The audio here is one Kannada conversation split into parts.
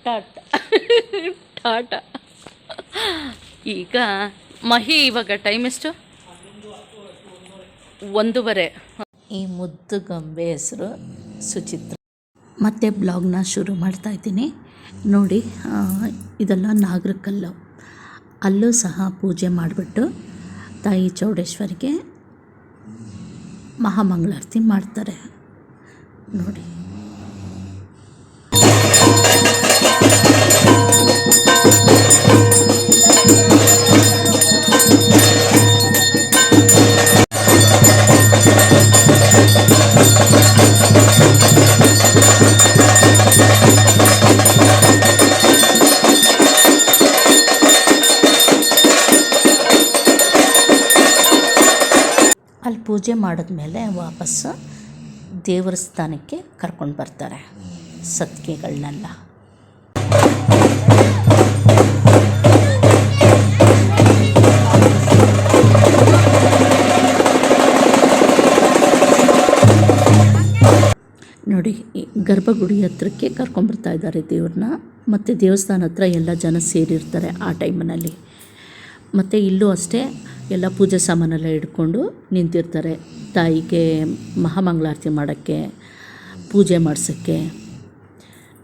ಟಾಟಾ ಟಾಟಾ. ಈಗ ಮಹಿ ಇವಾಗ ಟೈಮ್ ಎಷ್ಟು? 1:30. ಈ ಮುದ್ದು ಗೊಂಬೆ ಹೆಸರು ಸುಚಿತ್ರ. ಮತ್ತೆ ಬ್ಲಾಗ್ನ ಶುರು ಮಾಡ್ತಾಯಿದ್ದೀನಿ ನೋಡಿ. ಇದೆಲ್ಲ ನಾಗರಕಲ್ಲು. ಅಲ್ಲೂ ಸಹ ಪೂಜೆ ಮಾಡಿಬಿಟ್ಟು ತಾಯಿ ಚೌಡೇಶ್ವರಿಗೆ ಮಹಾಮಂಗಳಾರತಿ ಮಾಡ್ತಾರೆ ನೋಡಿ. ಅಲ್ಲಿ ಪೂಜೆ ಮಾಡಿದ್ಮೇಲೆ ವಾಪಸ್ಸು ದೇವರ ಸ್ಥಾನಕ್ಕೆ ಕರ್ಕೊಂಡು ಬರ್ತಾರೆ ಸತ್ಕೆಗಳನ್ನೆಲ್ಲ. ನೋಡಿ, ಗರ್ಭಗುಡಿ ಹತ್ರಕ್ಕೆ ಕರ್ಕೊಂಬರ್ತಾ ಇದ್ದಾರೆ ದೇವ್ರನ್ನ. ಮತ್ತು ದೇವಸ್ಥಾನ ಹತ್ರ ಎಲ್ಲ ಜನ ಸೇರಿರ್ತಾರೆ ಆ ಟೈಮಿನಲ್ಲಿ. ಮತ್ತು ಇಲ್ಲೂ ಅಷ್ಟೇ ಎಲ್ಲ ಪೂಜೆ ಸಾಮಾನೆಲ್ಲ ಹಿಡ್ಕೊಂಡು ನಿಂತಿರ್ತಾರೆ ತಾಯಿಗೆ ಮಹಾಮಂಗಳಾರತಿ ಮಾಡೋಕ್ಕೆ, ಪೂಜೆ ಮಾಡಿಸೋಕ್ಕೆ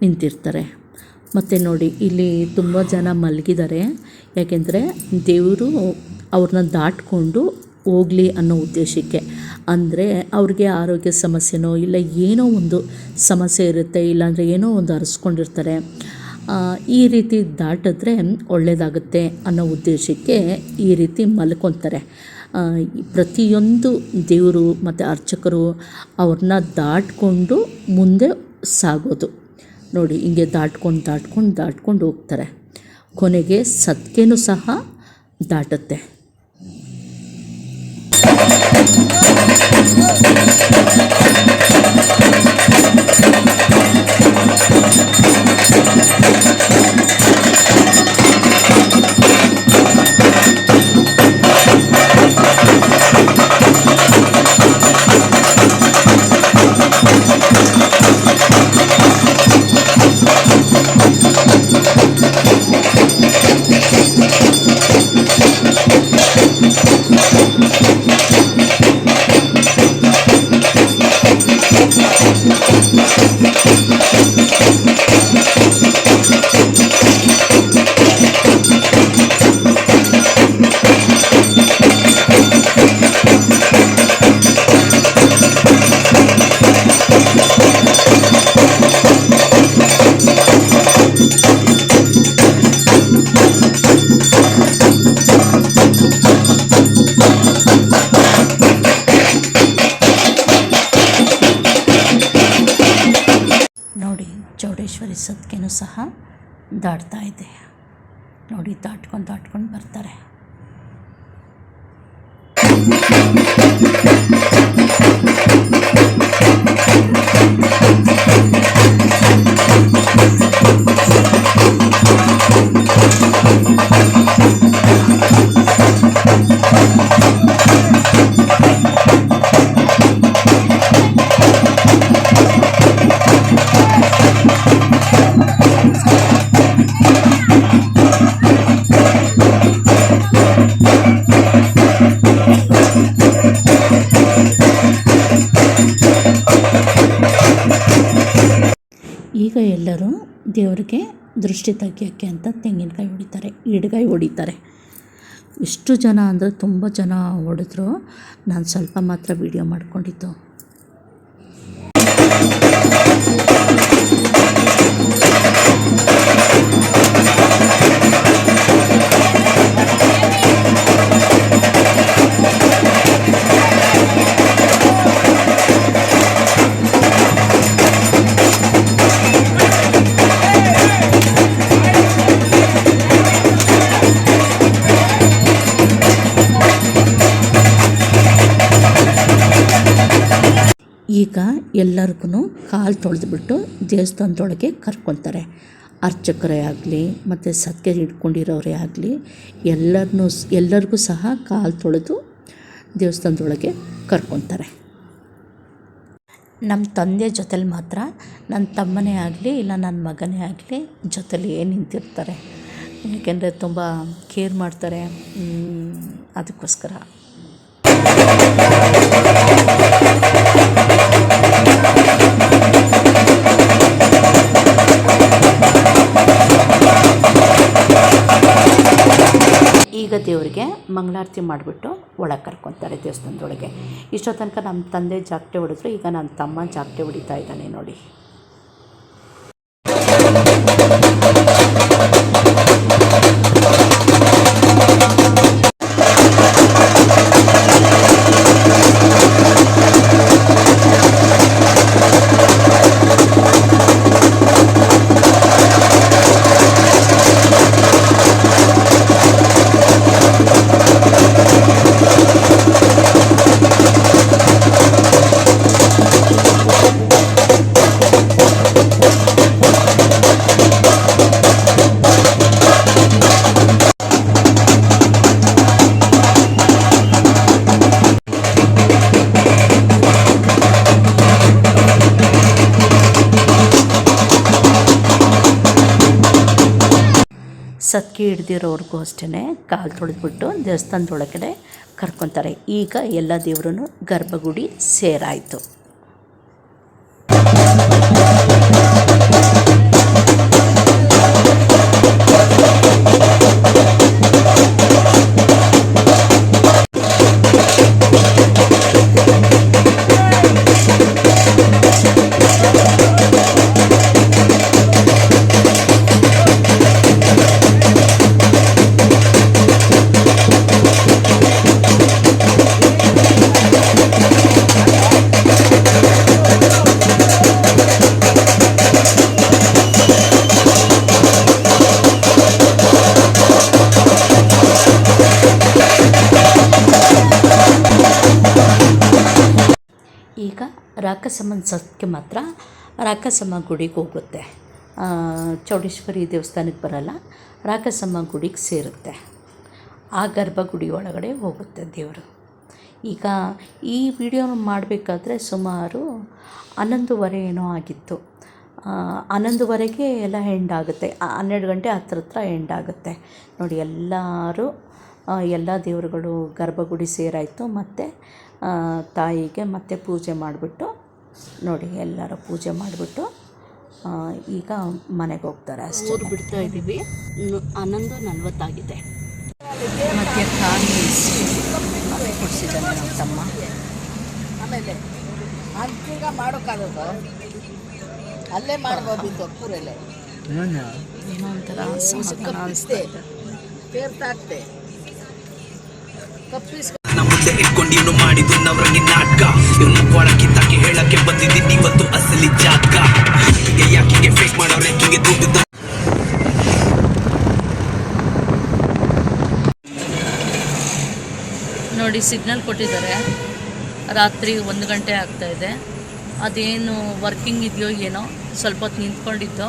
ನಿಂತಿರ್ತಾರೆ. ಮತ್ತು ನೋಡಿ, ಇಲ್ಲಿ ತುಂಬ ಜನ ಮಲಗಿದ್ದಾರೆ. ಯಾಕೆಂದರೆ ದೇವರು ಅವ್ರನ್ನ ದಾಟ್ಕೊಂಡು ಹೋಗಲಿ ಅನ್ನೋ ಉದ್ದೇಶಕ್ಕೆ. ಅಂದರೆ ಅವ್ರಿಗೆ ಆರೋಗ್ಯ ಸಮಸ್ಯೆನೋ ಇಲ್ಲ ಏನೋ ಒಂದು ಸಮಸ್ಯೆ ಇರುತ್ತೆ, ಇಲ್ಲಾಂದರೆ ಏನೋ ಒಂದು ಅರಸ್ಕೊಂಡಿರ್ತಾರೆ. ಈ ರೀತಿ ದಾಟಿದ್ರೆ ಒಳ್ಳೆಯದಾಗುತ್ತೆ ಅನ್ನೋ ಉದ್ದೇಶಕ್ಕೆ ಈ ರೀತಿ ಮಲ್ಕೊತಾರೆ. ಪ್ರತಿಯೊಂದು ದೇವರು ಮತ್ತು ಅರ್ಚಕರು ಅವ್ರನ್ನ ದಾಟ್ಕೊಂಡು ಮುಂದೆ ಸಾಗೋದು ನೋಡಿ. ಹಿಂಗೆ ದಾಟ್ಕೊಂಡು ಹೋಗ್ತಾರೆ. ಕೊನೆಗೆ ಸತ್ಕೆನೂ ಸಹ ದಾಟುತ್ತೆ. ನೋಡಿ, ಚೌಡೇಶ್ವರಿ ಸತ್ಕೆನೂ ಸಹ ದಾಟ್ತಾ ಇದೆ ನೋಡಿ. ದಾಟ್ಕೊಂಡು ಬರ್ತಾರೆ. ಈಗ ಎಲ್ಲರೂ ದೇವರಿಗೆ ದೃಷ್ಟಿ ತೆಗಿಯೋಕ್ಕೆ ಅಂತ ತೆಂಗಿನಕಾಯಿ ಹೊಡಿತಾರೆ, ಈಡ್ಗಾಯಿ ಹೊಡಿತಾರೆ. ಎಷ್ಟು ಜನ ಅಂದರೆ ತುಂಬ ಜನ ಹೊಡೆದ್ರು. ನಾನು ಸ್ವಲ್ಪ ಮಾತ್ರ ವಿಡಿಯೋ ಮಾಡ್ಕೊಂಡಿದ್ದು. ಈಗ ಎಲ್ಲರಿಗೂ ಕಾಲು ತೊಳೆದ್ಬಿಟ್ಟು ದೇವಸ್ಥಾನದೊಳಗೆ ಕರ್ಕೊತಾರೆ. ಅರ್ಚಕರೇ ಆಗಲಿ ಮತ್ತು ಸತ್ಕೆ ಹಿಡ್ಕೊಂಡಿರೋರೇ ಆಗಲಿ ಎಲ್ಲರಿಗೂ ಸಹ ಕಾಲು ತೊಳೆದು ದೇವಸ್ಥಾನದೊಳಗೆ ಕರ್ಕೊತಾರೆ. ನಮ್ಮ ತಂದೆ ಜೊತೇಲಿ ಮಾತ್ರ ನನ್ನ ತಮ್ಮನೇ ಆಗಲಿ ಇಲ್ಲ ನನ್ನ ಮಗನೇ ಆಗಲಿ ಜೊತೇಲಿ ನಿಂತಿರ್ತಾರೆ. ಏಕೆಂದರೆ ತುಂಬ ಕೇರ್ ಮಾಡ್ತಾರೆ. ಅದಕ್ಕೋಸ್ಕರ ಈಗ ದೇವರಿಗೆ ಮಂಗಳಾರತಿ ಮಾಡಿಬಿಟ್ಟು ಒಳಗೆ ಕರ್ಕೊತಾರೆ ದೇವಸ್ಥಾನದೊಳಗೆ. ಇಷ್ಟೋ ತನಕ ನಮ್ಮ ತಂದೆ ಜಾಗಟೆ ಹೊಡೆದ್ರು, ಈಗ ನನ್ನ ತಮ್ಮ ಜಾಗಟೆ ಹೊಡಿತಾ ಇದ್ದಾನೆ ನೋಡಿ. ಸತ್ಕಿ ಹಿಡ್ದಿರೋರ್ಗೂ ಅಷ್ಟೇ ಕಾಲು ತೊಳೆದ್ಬಿಟ್ಟು ದೇವಸ್ಥಾನದೊಳಗಡೆ ಕರ್ಕೊತಾರೆ. ಈಗ ಎಲ್ಲ ದೇವ್ರೂ ಗರ್ಭಗುಡಿ ಸೇರಾಯಿತು. ಈಗ ರಾಕಸಮ್ಮನ ಸತ್ಗೆ ಮಾತ್ರ ರಾಕಸಮ್ಮ ಗುಡಿಗೆ ಹೋಗುತ್ತೆ. ಚೌಡೇಶ್ವರಿ ದೇವಸ್ಥಾನಕ್ಕೆ ಬರಲ್ಲ, ರಾಕಸಮ್ಮ ಗುಡಿಗೆ ಸೇರುತ್ತೆ. ಆ ಗರ್ಭಗುಡಿ ಒಳಗಡೆ ಹೋಗುತ್ತೆ ದೇವರು. ಈಗ ಈ ವಿಡಿಯೋನ ಮಾಡಬೇಕಾದ್ರೆ ಸುಮಾರು 11:30 ಏನೋ ಆಗಿತ್ತು. 11:30ಗೆ ಎಲ್ಲ ಎಂಡ್ ಆಗುತ್ತೆ. 12 ಗಂಟೆ ಹತ್ರ ಎಂಡ್ ನೋಡಿ. ಎಲ್ಲ ದೇವರುಗಳು ಗರ್ಭಗುಡಿ ಸೇರಾಯಿತು. ಮತ್ತು ತಾಯಿಗೆ ಮತ್ತೆ ಪೂಜೆ ಮಾಡಿಬಿಟ್ಟು ನೋಡಿ, ಎಲ್ಲರೂ ಪೂಜೆ ಮಾಡಿಬಿಟ್ಟು ಈಗ ಮನೆಗೆ ಹೋಗ್ತಾರೆ ಅಷ್ಟೇ. ಊರು ಬಿಡ್ತಾ ಇದ್ದೀವಿ. 11:40 ಆಗಿದೆ. ಮತ್ತು ಕಾಲು ಕೊಡಿಸಿದ್ದಾನೆ ನಮ್ಮ ತಮ್ಮ. ಆಮೇಲೆ ಈಗ ಮಾಡೋಕ್ಕಾಗೋದು ಅಲ್ಲೇ ಮಾಡ್ಬೋದಿತ್ತು. ಪೂರಲ್ಲೇ ಏನೋ ಒಂಥರ ಸಮಾಧಾನ ಅನಿಸ್ತಾ ಇದೆ. ತೀರ್ಥಾಗ್ತೆ ಕಪ್ಪಿಸ್ ಮುಂದೆ ಇಟ್ಕೊಂಡು ಮಾಡಿದ್ದು ನವರಂಗಿ ನಾಟಕ. ಇವನು ಕೊಳಕಿತ್ತಾಕಿ ಹೇಳಕ್ಕೆ ಬಂದಿದ್ದೀನಿ ಇವತ್ತು ಅಸಲಿ ಜಾತಕ. ಯಾಕಿಗೆ ಫೇಕ್ ಮಾಡೋರೆ ಹಿಂಗೆ ದುಡ್ಡು. ನೋಡಿ, ಸಿಗ್ನಲ್ ಕೊಟ್ಟಿದ್ದಾರೆ. ರಾತ್ರಿ 1 ಗಂಟೆ ಆಗ್ತಾಯಿದೆ. ಅದೇನು ವರ್ಕಿಂಗ್ ಇದೆಯೋ ಏನೋ, ಸ್ವಲ್ಪ ಹೊತ್ತು ನಿಂತ್ಕೊಂಡಿದ್ದು,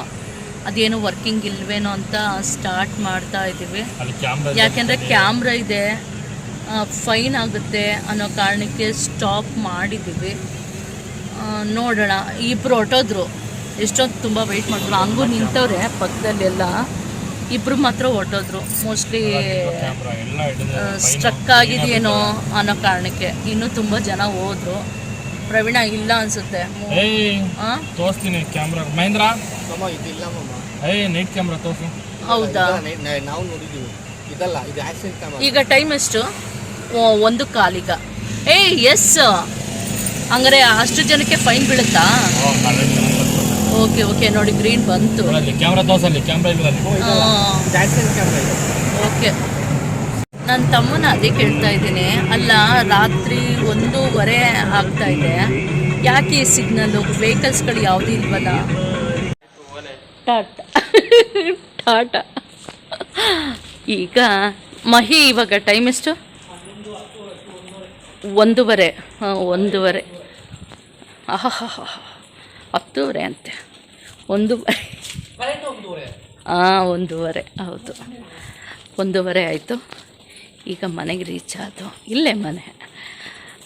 ಅದೇನು ವರ್ಕಿಂಗ್ ಇಲ್ವೇನೋ ಅಂತ ಸ್ಟಾರ್ಟ್ ಮಾಡ್ತಾ ಇದ್ದೀವಿ. ಯಾಕೆಂದರೆ ಕ್ಯಾಮ್ರಾ ಇದೆ, ಫೈನ್ ಆಗುತ್ತೆ ಅನ್ನೋ ಕಾರಣಕ್ಕೆ ಸ್ಟಾಪ್ ಮಾಡಿದ್ದೀವಿ. ನೋಡೋಣ. ಇಬ್ಬರು ಹೊಟ್ಟೋದ್ರು. ಎಷ್ಟೊತ್ತು ತುಂಬ ವೆಯ್ಟ್ ಮಾಡಿದ್ರು. ಹಂಗೂ ನಿಂತವ್ರೆ ಪಕ್ಕದಲ್ಲೆಲ್ಲ. ಇಬ್ಬರು ಮಾತ್ರ ಹೊಟ್ಟೋದ್ರು. ಮೋಸ್ಟ್ಲಿ ಸ್ಟ್ರಕ್ ಆಗಿದೆಯೇನೋ ಅನ್ನೋ ಕಾರಣಕ್ಕೆ. ಇನ್ನೂ ತುಂಬ ಜನ ಹೋದ್ರು. ಪ್ರವೀಣ ಇಲ್ಲ ಅನಿಸುತ್ತೆ. ತೋರಿಸ್ತೀನಿ ಕ್ಯಾಮ್ರಾ. ಮಹೇಂದ್ರ ನೈಟ್ ಕ್ಯಾಮ್ರಾ ತೋರಿಸು. ಹೌದಾ? ನಾವು ನೋಡಿದ್ದೀವಿ. ಇದಲ್ಲ, ಇದು ಆಕ್ಸಿಡೆಂಟ್ ಕ್ಯಾಮ್ರಾ. ಈಗ ಟೈಮ್ ಎಷ್ಟು? 1:15 ಈಗ. ಎಸ್, ಹಂಗಾರೆ ಅಷ್ಟು ಜನಕ್ಕೆ ಫೈನ್ ಬೀಳುತ್ತಾ? ಓಕೆ ನೋಡಿ, ಗ್ರೀನ್ ಬಂತು. ಕ್ಯಾಮ್ರಾ ತೋರಿಸಲಿ. ಕ್ಯಾಮ್ರಾ ಇಲ್ಲ. ಓಕೆ. ನನ್ನ ತಮ್ಮನ ಅದೇ ಕೇಳ್ತಾ ಇದ್ದೀನಿ. ಅಲ್ಲ, ರಾತ್ರಿ 1:15 ಆಗ್ತಾ ಇದೆ, ಯಾಕೆ ಈ ಸಿಗ್ನಲ್ಲು? ವೆಹಿಕಲ್ಸ್ಗಳು ಯಾವುದೂ ಇಲ್ವಲ್ಲ. ಟಾಟಾ. ಈಗ ಮಹಿ, ಇವಾಗ ಟೈಮ್ ಎಷ್ಟು? 1:15. 1:15. 10:00 ಅಂತೆ. 1:15. 1:15. ಹೌದು, 1:15 ಆಯಿತು. ಈಗ ಮನೆಗೆ ರೀಚ್ ಆದವು. ಇಲ್ಲೇ ಮನೆ.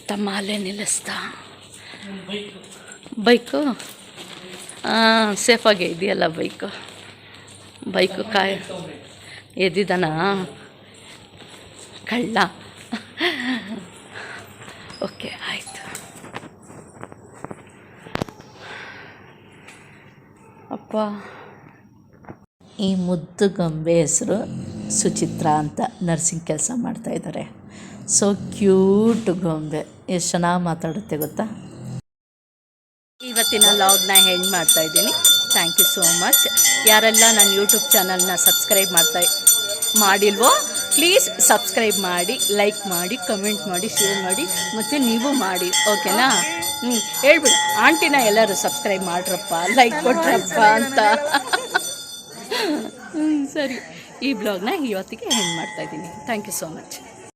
ತಮ್ಮ ಅಲ್ಲೇ ನಿಲ್ಲಿಸ್ತಾ. ಬೈಕು ಸೇಫಾಗಿ ಇದೆಯಲ್ಲ ಬೈಕು ಎದ್ದಿದ್ದಾನಾ ಕಳ್ಳ. ಓಕೆ ಆಯಿತು. ಅಪ್ಪ, ಈ ಮುದ್ದು ಗೊಂಬೆ ಹೆಸರು ಸುಚಿತ್ರ ಅಂತ, ನರ್ಸಿಂಗ್ ಕೆಲಸ ಮಾಡ್ತಾಯಿದ್ದಾರೆ. ಸೊ ಕ್ಯೂಟ್ ಗೊಂಬೆ, ಎಷ್ಟು ಚೆನ್ನಾಗಿ ಮಾತಾಡುತ್ತೆ ಗೊತ್ತಾ. ಇವತ್ತಿನ ಲಾಗ್ನ ಎಂಡ್ ಮಾಡ್ತಾಯಿದ್ದೀನಿ. Thank you so much. ಯಾರೆಲ್ಲ ನನ್ನ ಯೂಟ್ಯೂಬ್ ಚಾನಲ್ನ ಸಬ್ಸ್ಕ್ರೈಬ್ ಮಾಡಿಲ್ವೋ ಪ್ಲೀಸ್ ಸಬ್ಸ್ಕ್ರೈಬ್ ಮಾಡಿ, ಲೈಕ್ ಮಾಡಿ, ಕಮೆಂಟ್ ಮಾಡಿ, ಶೇರ್ ಮಾಡಿ, ಮತ್ತು ನೀವು ಮಾಡಿ. ಓಕೆನಾ? ಹೇಳ್ಬಿಡು ಆಂಟಿನ ಎಲ್ಲರೂ ಸಬ್ಸ್ಕ್ರೈಬ್ ಮಾಡ್ರಪ್ಪ, ಲೈಕ್ ಕೊಟ್ರಪ್ಪ ಅಂತ. ಸರಿ, ಈ ಬ್ಲಾಗ್ನ ಇವತ್ತಿಗೆ ಎಂಡ್ ಮಾಡ್ತಾಯಿದ್ದೀನಿ. Thank you so much.